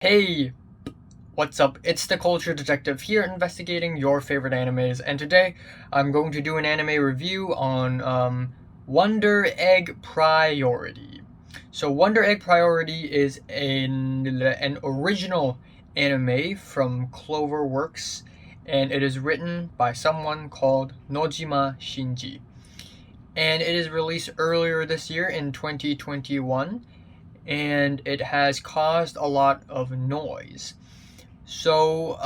Hey, what's up? It's the Culture Detective here investigating your favorite animes, and today I'm going to do an anime review on Wonder Egg Priority. So, Wonder Egg Priority is an original anime from Cloverworks, and it is written by someone called Nojima Shinji. And it is released earlier this year in 2021, and it has caused a lot of noise. So,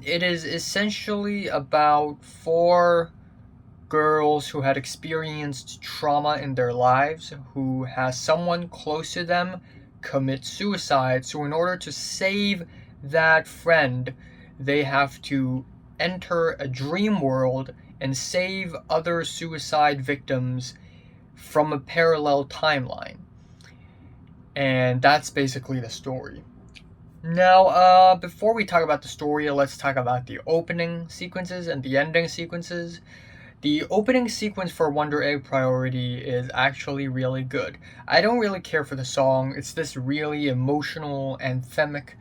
it is essentially about four girls who had experienced trauma in their lives, who has someone close to them commit suicide. So, in order to save that friend, they have to enter a dream world and save other suicide victims from a parallel timeline. And that's basically the story. Now, before we talk about the story, let's talk about the opening sequences and the ending sequences. The opening sequence for Wonder Egg Priority is actually really good. I don't really care for the song. It's this really emotional, anthemic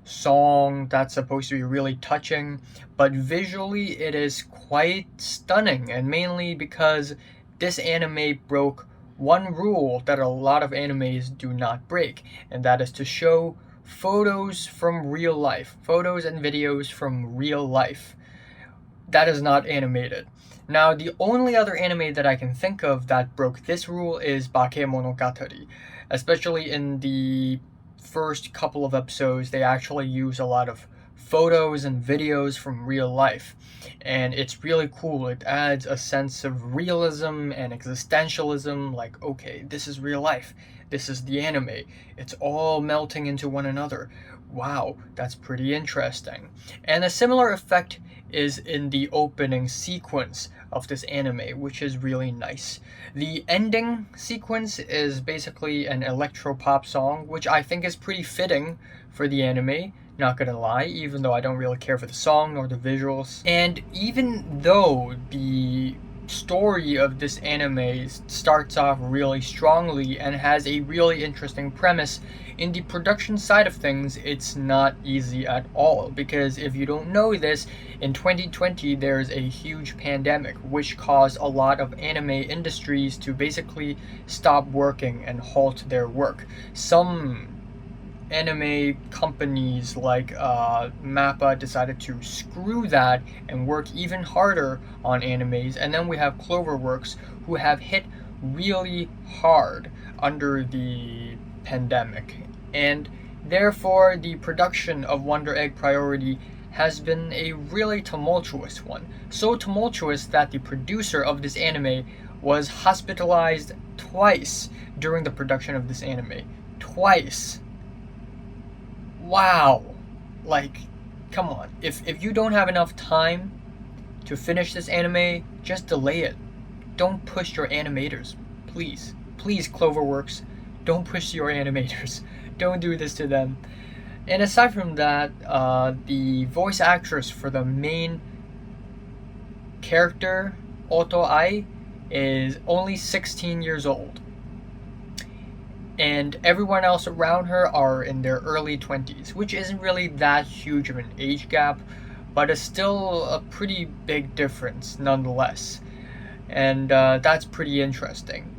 song that's supposed to be really touching, but visually it is quite stunning, and mainly because this anime broke one rule that a lot of animes do not break, and that is to show photos from real life, photos and videos from real life. That is not animated. Now, the only other anime that I can think of that broke this rule is Bakemonogatari, especially in the first couple of episodes. They actually use a lot of photos and videos from real life, and it's really cool. It adds a sense of realism and existentialism, like, okay, this is real life, this is the anime, it's all melting into one another. Wow, that's pretty interesting. And a similar effect is in the opening sequence of this anime, which is really nice. The ending sequence is basically an electro pop song, which I think is pretty fitting for the anime, not gonna lie, even though I don't really care for the song nor the visuals. And even though the story of this anime starts off really strongly and has a really interesting premise, in the production side of things, it's not easy at all. Because if you don't know this, in 2020 there's a huge pandemic which caused a lot of anime industries to basically stop working and halt their work. Some anime companies like Mappa decided to screw that and work even harder on animes, and then we have Cloverworks, who have hit really hard under the pandemic, and therefore the production of Wonder Egg Priority has been a really tumultuous one. So tumultuous that the producer of this anime was hospitalized twice during the production of this anime. Twice. Wow. Like, come on. If you don't have enough time to finish this anime, just delay it. Don't push your animators. Please. Please, Cloverworks. Don't push your animators. Don't do this to them. And aside from that, the voice actress for the main character, Oto Ai, is only 16 years old. And everyone else around her are in their early 20s, which isn't really that huge of an age gap, but it's still a pretty big difference nonetheless. And that's pretty interesting.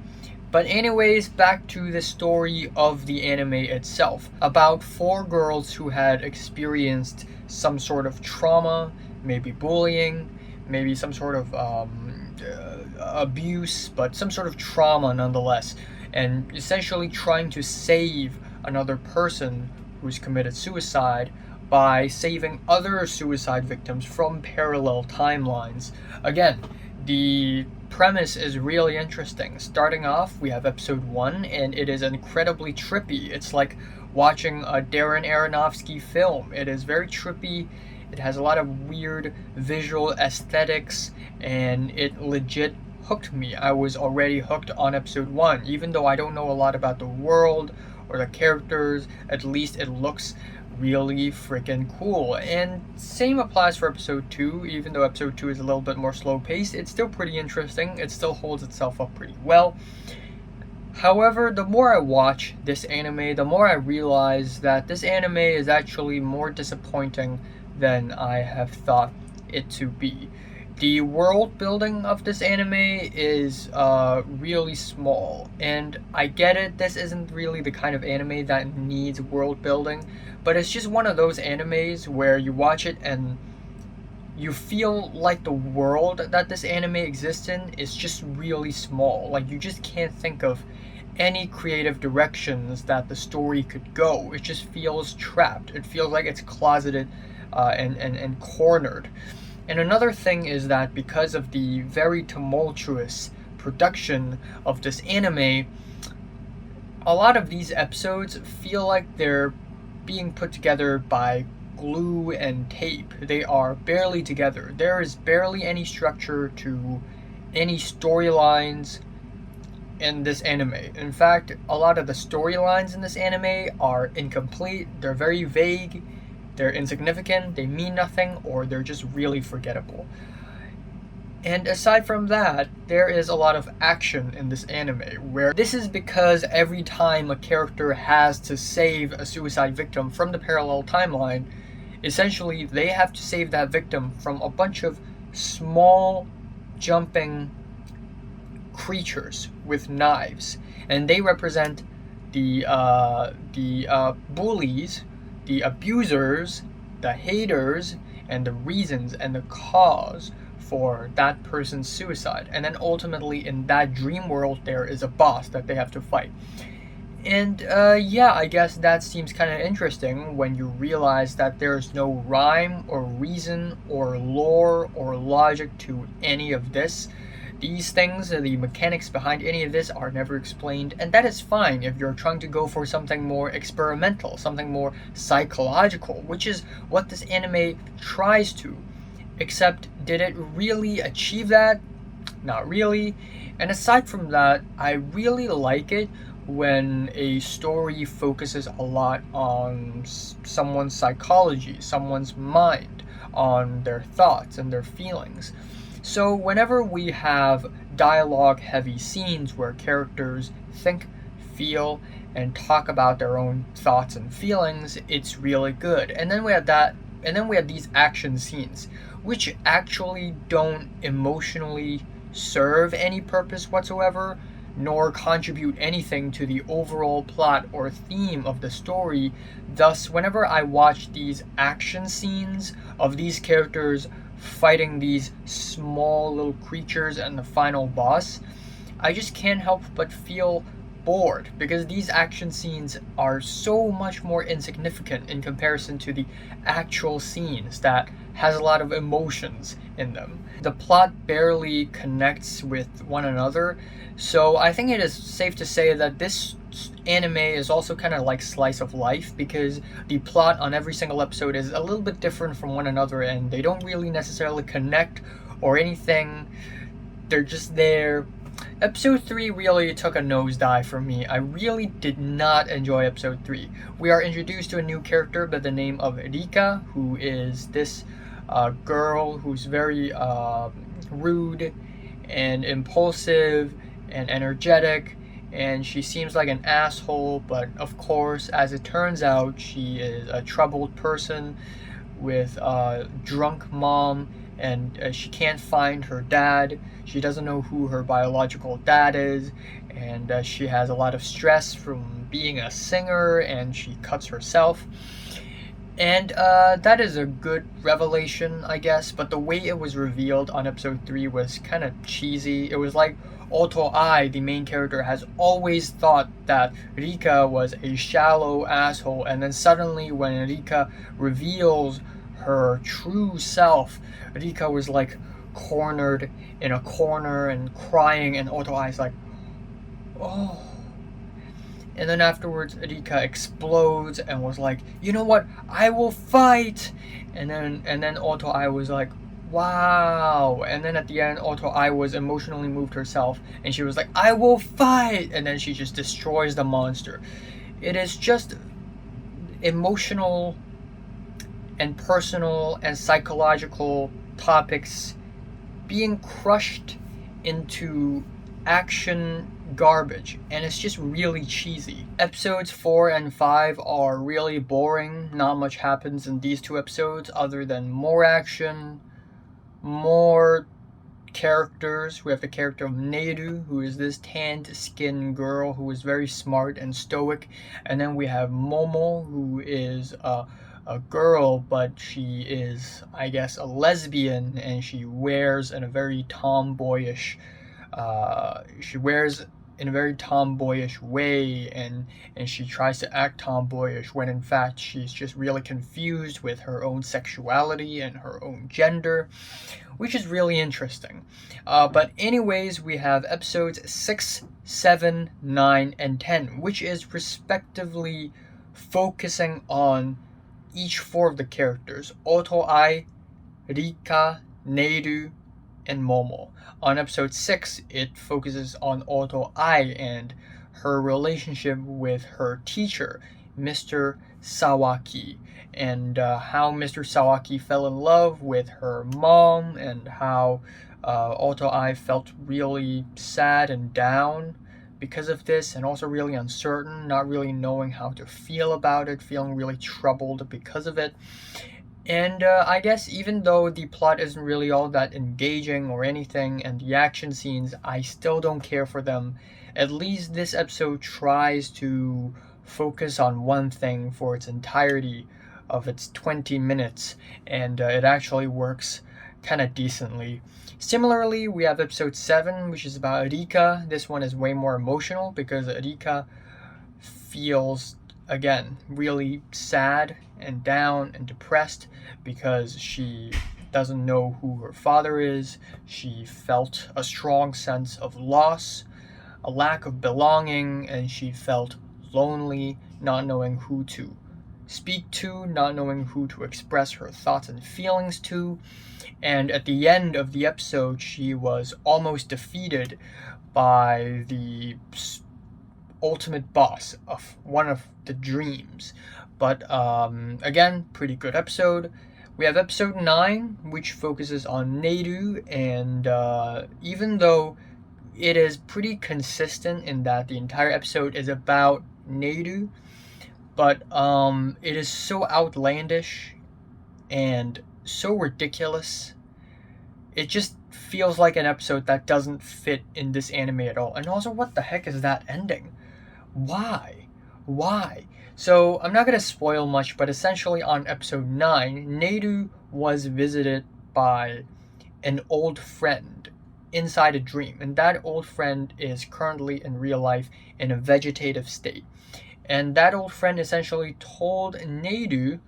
But anyways, back to the story of the anime itself. About four girls who had experienced some sort of trauma, maybe bullying, maybe some sort of abuse, but some sort of trauma nonetheless, and essentially trying to save another person who's committed suicide by saving other suicide victims from parallel timelines. Again, the premise is really interesting. Starting off, we have episode 1, and it is incredibly trippy. It's like watching a Darren Aronofsky film. It is very trippy. It has a lot of weird visual aesthetics, and it legit hooked me. I was already hooked on episode 1. Even though I don't know a lot about the world or the characters, at least it looks really freaking cool. And same applies for episode 2. Even though episode 2 is a little bit more slow paced, it's still pretty interesting. It still holds itself up pretty well. However, the more I watch this anime, the more I realize that this anime is actually more disappointing than I have thought it to be. The world building of this anime is really small, and I get it, this isn't really the kind of anime that needs world building, but it's just one of those animes where you watch it and you feel like the world that this anime exists in is just really small. Like, you just can't think of any creative directions that the story could go. It just feels trapped. It feels like it's closeted and cornered. And another thing is that because of the very tumultuous production of this anime, a lot of these episodes feel like they're being put together by glue and tape. They are barely together. There is barely any structure to any storylines in this anime. In fact, a lot of the storylines in this anime are incomplete, they're very vague, they're insignificant, they mean nothing, or they're just really forgettable. And aside from that, there is a lot of action in this anime, where this is because every time a character has to save a suicide victim from the parallel timeline, essentially they have to save that victim from a bunch of small, jumping creatures with knives, and they represent the bullies, the abusers, the haters, and the reasons and the cause for that person's suicide. And then ultimately, in that dream world, there is a boss that they have to fight. And yeah, I guess that seems kind of interesting when you realize that there's no rhyme or reason or lore or logic to any of this. These things, the mechanics behind any of this are never explained, and that is fine if you're trying to go for something more experimental, something more psychological, which is what this anime tries to. Except, did it really achieve that? Not really. And aside from that, I really like it when a story focuses a lot on someone's psychology, someone's mind, on their thoughts and their feelings. So whenever we have dialogue heavy scenes where characters think, feel, and talk about their own thoughts and feelings, it's really good. And then we have these action scenes, which actually don't emotionally serve any purpose whatsoever, nor contribute anything to the overall plot or theme of the story. Thus, whenever I watch these action scenes of these characters fighting these small little creatures and the final boss, I just can't help but feel bored, because these action scenes are so much more insignificant in comparison to the actual scenes that has a lot of emotions in them. The plot barely connects with one another, so I think it is safe to say that this anime is also kind of like slice of life, because the plot on every single episode is a little bit different from one another, and they don't really necessarily connect or anything. They're just there. Episode 3 really took a nosedive for me. I really did not enjoy episode 3. We are introduced to a new character by the name of Rika, who is this girl who's very rude and impulsive and energetic, and she seems like an asshole, but of course, as it turns out, she is a troubled person with a drunk mom, and she can't find her dad. She doesn't know who her biological dad is, and she has a lot of stress from being a singer, and she cuts herself. And that is a good revelation, I guess, but the way it was revealed on episode 3 was kind of cheesy. It was like Oto Ai, the main character, has always thought that Rika was a shallow asshole, and then suddenly when Rika reveals her true self, Rika was like cornered in a corner and crying, and Oto Ai's like, oh. And then afterwards, Rika explodes and was like, you know what, I will fight. And then Oto Ai was like, wow. And then at the end, Oto Ai was emotionally moved herself, and she was like, I will fight. And then she just destroys the monster. It is just emotional and personal and psychological topics being crushed into action garbage, and it's just really cheesy. Episodes 4 and 5 are really boring. Not much happens in these two episodes other than more action, more characters. We have the character of Neiru, who is this tanned skinned girl who is very smart and stoic, and then we have Momo, who is a girl, but she is, I guess, a lesbian, and she wears in a very tomboyish way, and she tries to act tomboyish when in fact she's just really confused with her own sexuality and her own gender, which is really interesting. But anyways, we have episodes 6, 7, 9, and 10, which is respectively focusing on each four of the characters: Oto-ai, Rika, Neiru, and Momo. On episode 6, it focuses on Oto-ai and her relationship with her teacher, Mr. Sawaki, and how Mr. Sawaki fell in love with her mom, and how Oto-ai felt really sad and down because of this, and also really uncertain, not really knowing how to feel about it, feeling really troubled because of it. And I guess even though the plot isn't really all that engaging or anything, and the action scenes, I still don't care for them. At least this episode tries to focus on one thing for its entirety of its 20 minutes, and it actually works kind of decently. Similarly, we have episode 7, which is about Rika. This one is way more emotional because Rika feels, again, really sad and down and depressed because she doesn't know who her father is. She felt a strong sense of loss, a lack of belonging, and she felt lonely, not knowing who to speak to, not knowing who to express her thoughts and feelings to. And at the end of the episode, she was almost defeated by the ultimate boss of one of the dreams. But again, pretty good episode. We have episode 9, which focuses on Neiru, and even though it is pretty consistent in that the entire episode is about Neiru, but it is so outlandish and so ridiculous. It just feels like an episode that doesn't fit in this anime at all. And also, what the heck is that ending? Why? Why? So, I'm not going to spoil much, but essentially on episode 9, Neiru was visited by an old friend inside a dream. And that old friend is currently in real life in a vegetative state. And that old friend essentially told Neiru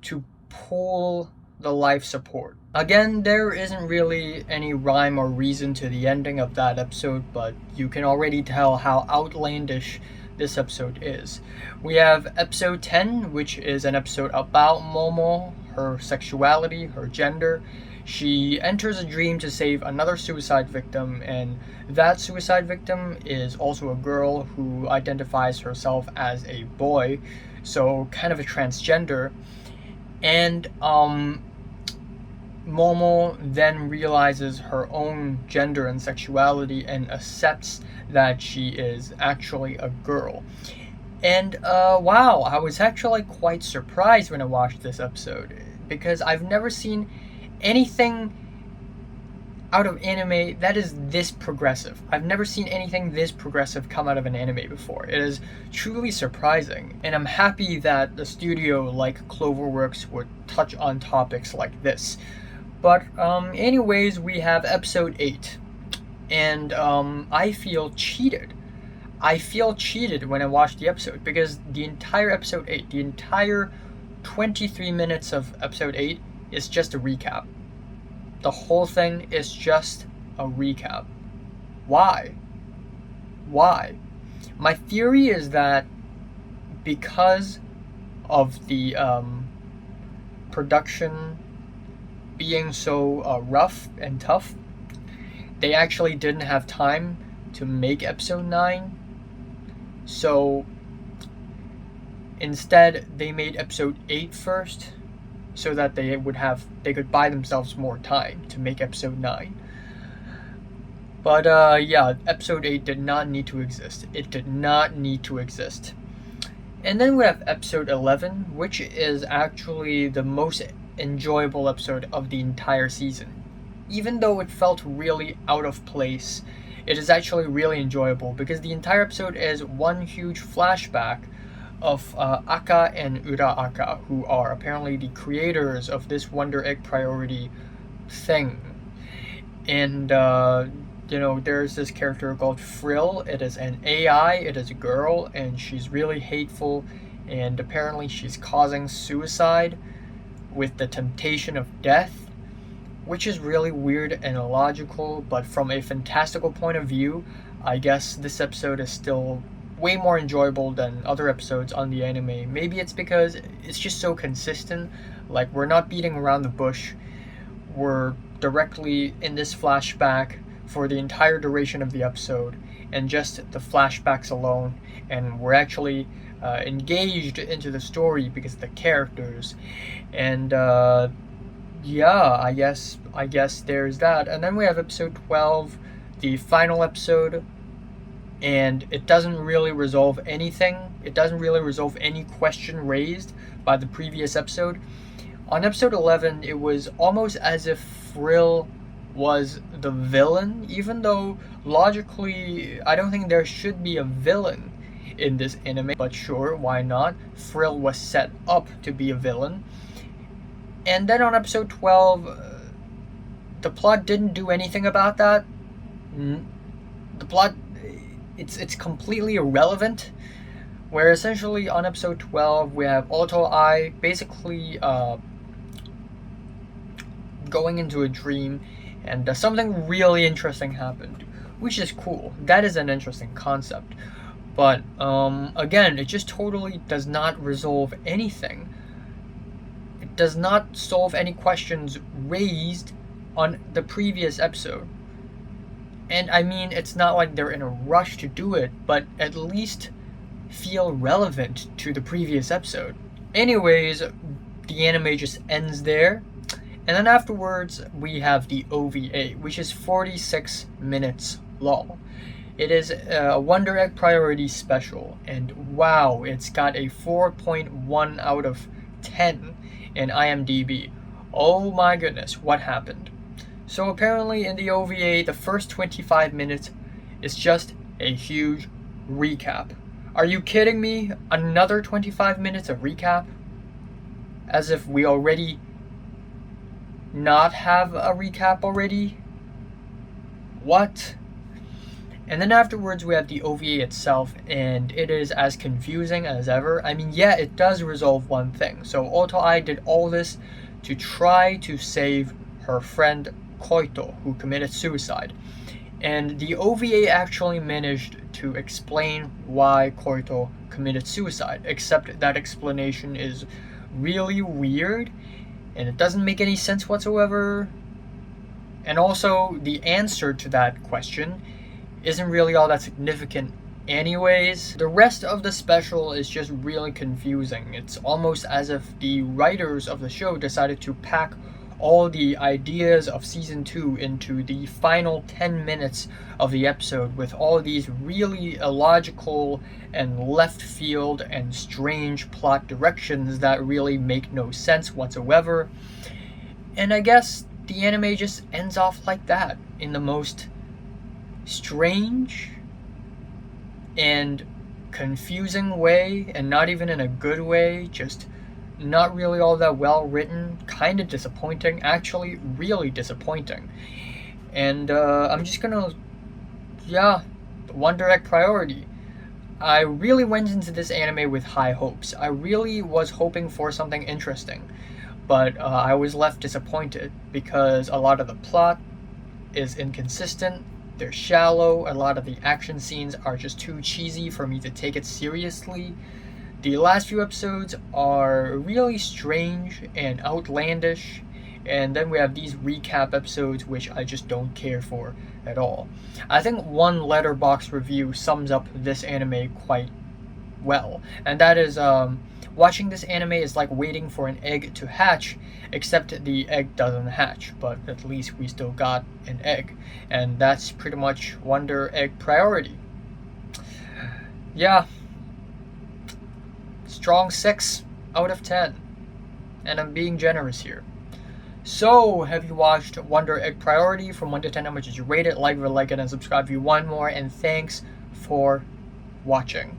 to pull the life support. Again, there isn't really any rhyme or reason to the ending of that episode, but you can already tell how outlandish this episode is. We have episode 10, which is an episode about Momo, her sexuality, her gender. She enters a dream to save another suicide victim, and that suicide victim is also a girl who identifies herself as a boy, so kind of a transgender. And Momo then realizes her own gender and sexuality and accepts that she is actually a girl. And wow, I was actually quite surprised when I watched this episode, because I've never seen anything out of anime that is this progressive. I've never seen anything this progressive come out of an anime before. It is truly surprising, and I'm happy that the studio like Cloverworks would touch on topics like this. But anyways, we have episode 8, and I feel cheated. I feel cheated when I watch the episode, because the entire episode 8, the entire 23 minutes of episode 8 is just a recap. The whole thing is just a recap. Why? Why? My theory is that because of the production being so rough and tough, they actually didn't have time to make episode 9. So instead, they made episode 8 first, so that they could buy themselves more time to make episode 9. But yeah, episode 8 did not need to exist. It did not need to exist. And then we have episode 11, which is actually the most enjoyable episode of the entire season. Even though it felt really out of place, it is actually really enjoyable because the entire episode is one huge flashback of Aka and Ura Aka, who are apparently the creators of this Wonder Egg Priority thing. And there's this character called Frill. It is an AI, it is a girl, and she's really hateful, and apparently she's causing suicide with the temptation of death, which is really weird and illogical, but from a fantastical point of view, I guess this episode is still way more enjoyable than other episodes on the anime. Maybe it's because it's just so consistent, like we're not beating around the bush, we're directly in this flashback for the entire duration of the episode, and just the flashbacks alone, and we're actually engaged into the story because of the characters. And yeah, I guess there's that. And then we have episode 12, the final episode, and it doesn't really resolve anything. It doesn't really resolve any question raised by the previous episode. On episode 11, it was almost as if Frill was the villain, even though logically I don't think there should be a villain in this anime, but sure, why not? Frill was set up to be a villain. And then on episode 12, the plot didn't do anything about that. The plot, it's completely irrelevant. Where essentially on episode 12 we have Auto Eye basically going into a dream, and something really interesting happened, which is cool. That is an interesting concept. But again, it just totally does not resolve anything. It does not solve any questions raised on the previous episode. And I mean, it's not like they're in a rush to do it, but at least feel relevant to the previous episode. Anyways, the anime just ends there. And then afterwards, we have the OVA, which is 46 minutes long. It is a Wonder Egg Priority Special, and wow, it's got a 4.1 out of 10 in IMDb. Oh my goodness, what happened? So apparently in the OVA, the first 25 minutes is just a huge recap. Are you kidding me? Another 25 minutes of recap? As if we already not have a recap already? What? And then afterwards we have the OVA itself, and it is as confusing as ever. I mean, yeah, it does resolve one thing. So Auto Eye did all this to try to save her friend Koito, who committed suicide. And the OVA actually managed to explain why Koito committed suicide, except that explanation is really weird, and it doesn't make any sense whatsoever. And also, the answer to that question isn't really all that significant anyways. The rest of the special is just really confusing. It's almost as if the writers of the show decided to pack all the ideas of season 2 into the final 10 minutes of the episode, with all these really illogical and left field and strange plot directions that really make no sense whatsoever. And I guess the anime just ends off like that, in the most strange and confusing way, and not even in a good way, just not really all that well written, kind of disappointing, actually really disappointing. And I'm just gonna, Wonder Egg Priority. I really went into this anime with high hopes. I really was hoping for something interesting, but I was left disappointed because a lot of the plot is inconsistent, they're shallow, a lot of the action scenes are just too cheesy for me to take it seriously. The last few episodes are really strange and outlandish, and then we have these recap episodes which I just don't care for at all. I think one Letterboxd review sums up this anime quite well, and that is Watching this anime is like waiting for an egg to hatch, except the egg doesn't hatch, but at least we still got an egg. And that's pretty much Wonder Egg Priority. Yeah, strong 6 out of 10. And I'm being generous here. So, have you watched Wonder Egg Priority? From 1 to 10, how much did you rate it? Like it, and subscribe if you want more. And thanks for watching.